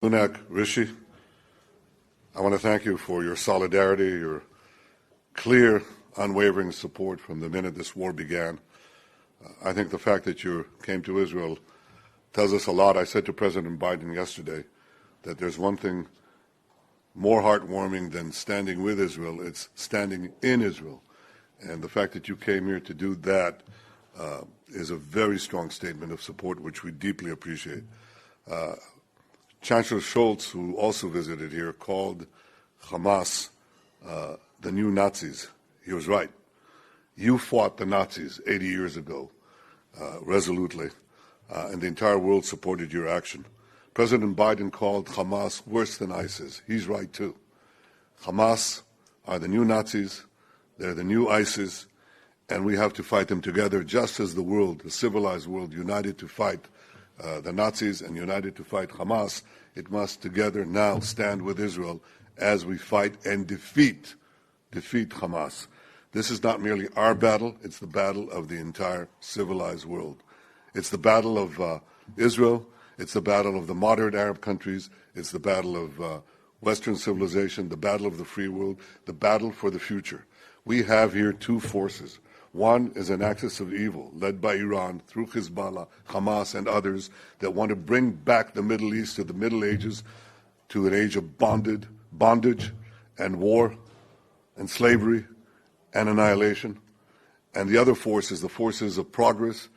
Sunak, Rishi, I want to thank you for your solidarity, your clear, unwavering support from the minute this war began. I think the fact that you came to Israel tells us a lot. I said to President Biden yesterday that there's one thing more heartwarming than standing with Israel, it's standing in Israel. And the fact that you came here to do that is a very strong statement of support, which we deeply appreciate. Chancellor Scholz, who also visited here, called Hamas the new Nazis. He was right. You fought the Nazis 80 years ago, resolutely, and the entire world supported your action. President Biden called Hamas worse than ISIS. He's right, too. Hamas are the new Nazis, they're the new ISIS, and we have to fight them together, just as the world, the civilized world, united to fight the Nazis and united to fight Hamas. It must together now stand with Israel as we fight and defeat Hamas. This is not merely our battle, it's the battle of the entire civilized world. It's the battle of Israel, it's the battle of the moderate Arab countries, it's the battle of Western civilization, the battle of the free world, the battle for the future. We have here two forces. One is an axis of evil led by Iran through Hezbollah, Hamas, and others that want to bring back the Middle East to the Middle Ages, to an age of bondage and war and slavery and annihilation. And the other force is the forces of progress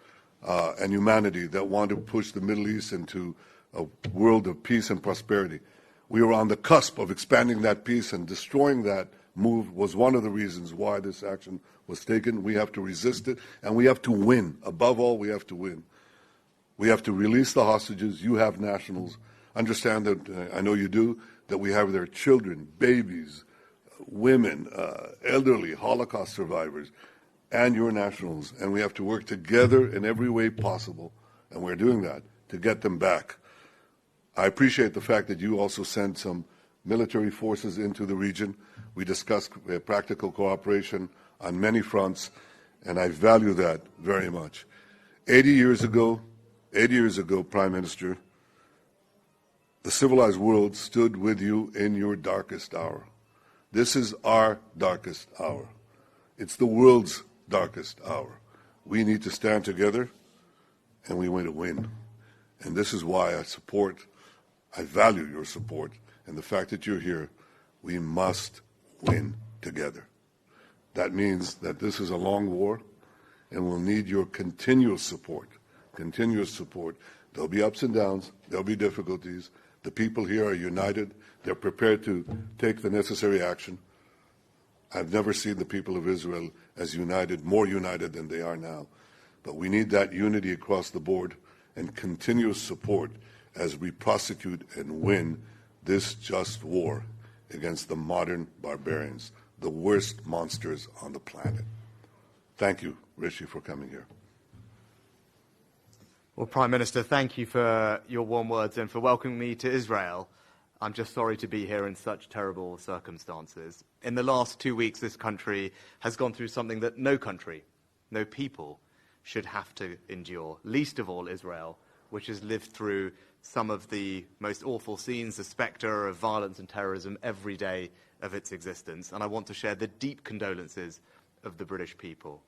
and humanity that want to push the Middle East into a world of peace and prosperity. We were on the cusp of expanding that peace, and destroying that move was one of the reasons why this action was taken. We have to resist it, and we have to win. Above all, we have to win. We have to release the hostages. You have nationals. Understand that, I know you do, that we have their children, babies, women, elderly, Holocaust survivors, and your nationals. And we have to work together in every way possible, and we're doing that, to get them back. I appreciate the fact that you also sent some military forces into the region. We discussed practical cooperation on many fronts, and I value that very much. 80 years ago, Prime Minister, the civilized world stood with you in your darkest hour. This is our darkest hour. It's the world's darkest hour. We need to stand together, and we want to win. And this is why I value your support, and the fact that you're here. We must win together. That means that this is a long war, and we'll need your continuous support. There'll be ups and downs. There'll be difficulties. The people here are united. They're prepared to take the necessary action. I've never seen the people of Israel as united, more united than they are now. But we need that unity across the board and continuous support as we prosecute and win this just war against the modern barbarians, the worst monsters on the planet. Thank you, Rishi, for coming here. Well, Prime Minister, thank you for your warm words and for welcoming me to Israel. I'm just sorry to be here in such terrible circumstances. In the last 2 weeks, this country has gone through something that no country, no people should have to endure, least of all Israel, which has lived through some of the most awful scenes, the spectre of violence and terrorism every day of its existence. And I want to share the deep condolences of the British people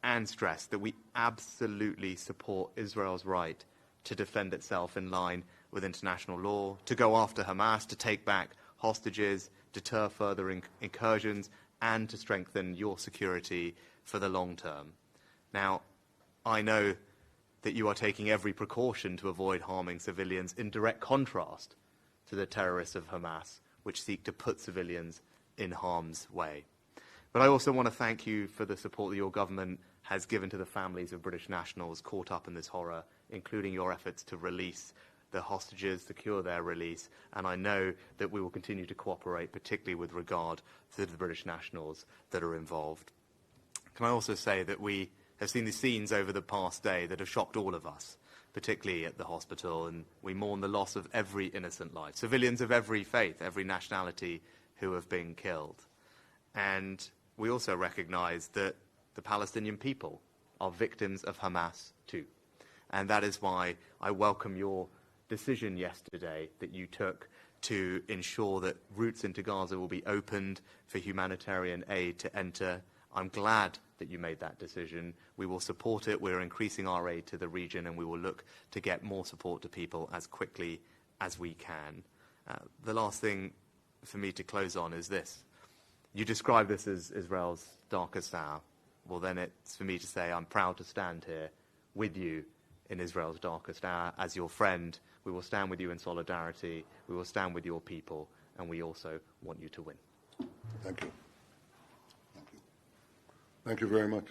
and stress that we absolutely support Israel's right to defend itself in line with international law, to go after Hamas, to take back hostages, deter further incursions, and to strengthen your security for the long term. Now, I know that you are taking every precaution to avoid harming civilians, in direct contrast to the terrorists of Hamas, which seek to put civilians in harm's way. But I also want to thank you for the support that your government has given to the families of British nationals caught up in this horror, including your efforts to release the hostages, secure their release, and I know that we will continue to cooperate, particularly with regard to the British nationals that are involved. Can I also say that we have seen the scenes over the past day that have shocked all of us, particularly at the hospital, and we mourn the loss of every innocent life, civilians of every faith, every nationality who have been killed. And we also recognise that the Palestinian people are victims of Hamas too. And that is why I welcome your decision yesterday that you took to ensure that routes into Gaza will be opened for humanitarian aid to enter. I'm glad that you made that decision. We will support it. We're increasing our aid to the region, and we will look to get more support to people as quickly as we can. The last thing for me to close on is this. You describe this as Israel's darkest hour. Well, then it's for me to say I'm proud to stand here with you in Israel's darkest hour. As your friend, we will stand with you in solidarity. We will stand with your people, and we also want you to win. Thank you. Thank you. Thank you very much.